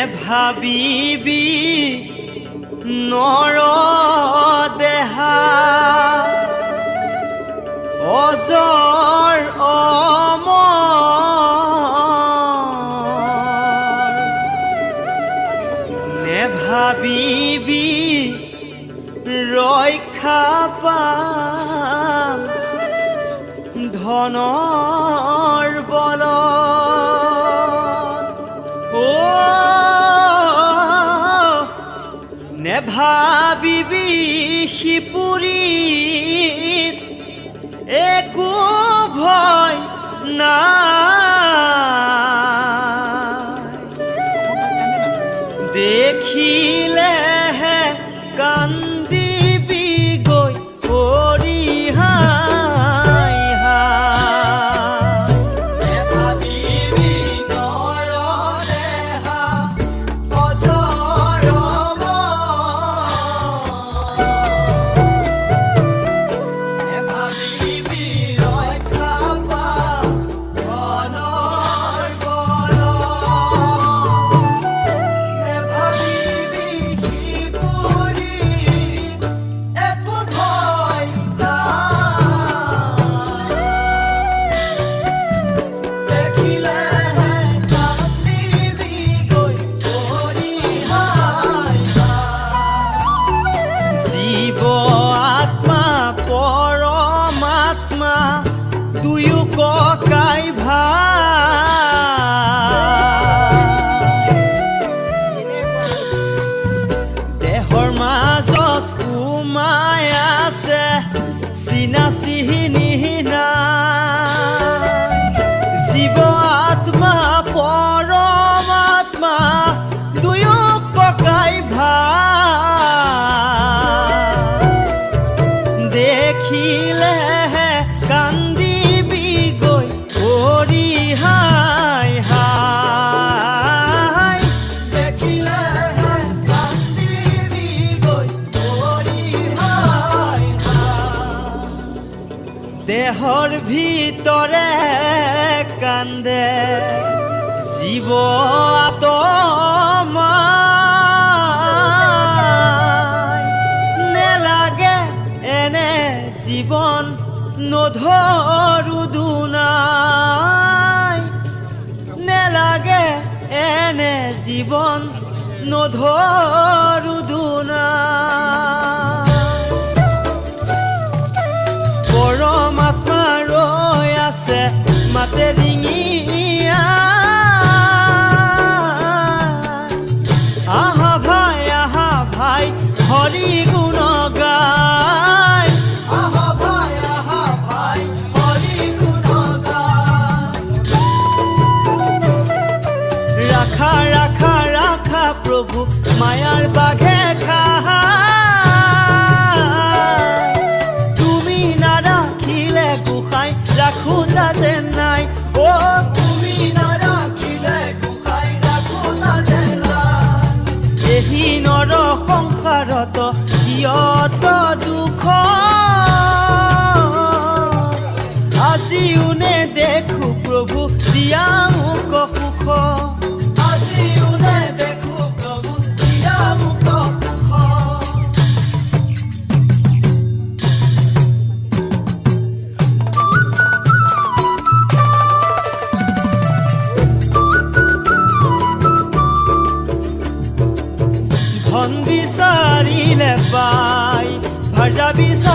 নেভাবিবি নৰ দেহা অজৰ অমৰ নেভাবিবি ৰক্ষা পাম ধনৰ বলত নেভাবিবি সিপুৰীত একো ভয় নাই দেখিলেহে কান্দিবি গৈ কৰি হাই হাই নেভাবিবি নৰ দেহা অজৰ নেভাবিবি ৰক্ষা পাম ধনৰ বলত নেভাবিবি সিপুৰীত একো ভয় নাই দেখিলেহে কান্দিবি গৈ কৰি হাই হাই জীৱ আত্মা পৰমাত্মা দুয়ো ককাই ভাই দেহৰ মাজত সোমাই আছে চিনা চিনি নাই জীৱ আত্মা পৰমাত্মা দুয়ো ককাই ভাই দেখিলেহে কান্দিবি গৈ কৰি হাই হাই দেখিলেহে কান্দিবি গৈ কৰি হাই হাই দেহৰ ভিতৰে কান্দে জীৱ আত্মাই নেলাগে এনে জীৱন নধৰো দুনাই নেলাগে এনে জীৱন নধৰো দুনাই পৰমাত্মা ৰৈ আছে মাতে ডিঙিয়া আহা ভাই হৰি গুণ গায় আহা ভাই হৰি গুণ গায় ৰাখা ৰাখা ৰাখা প্ৰভু মায়াৰ বাঘে খায় তুমি নাৰাখিলে গোসাঁই ৰাখোতা যেন নাই তুমি নাৰাখিলে গোসাঁই ৰাখোতা যেন নাই এই নৰ সংসাৰত কিয়ত দুখ আজিও নে দেখো প্ৰভু দিয়া মোক সুখ আজিও নে দেখো প্ৰভু দিয়া মোক সুখ ধন বিচাৰিলে পাই ভাজা বিচাৰিলে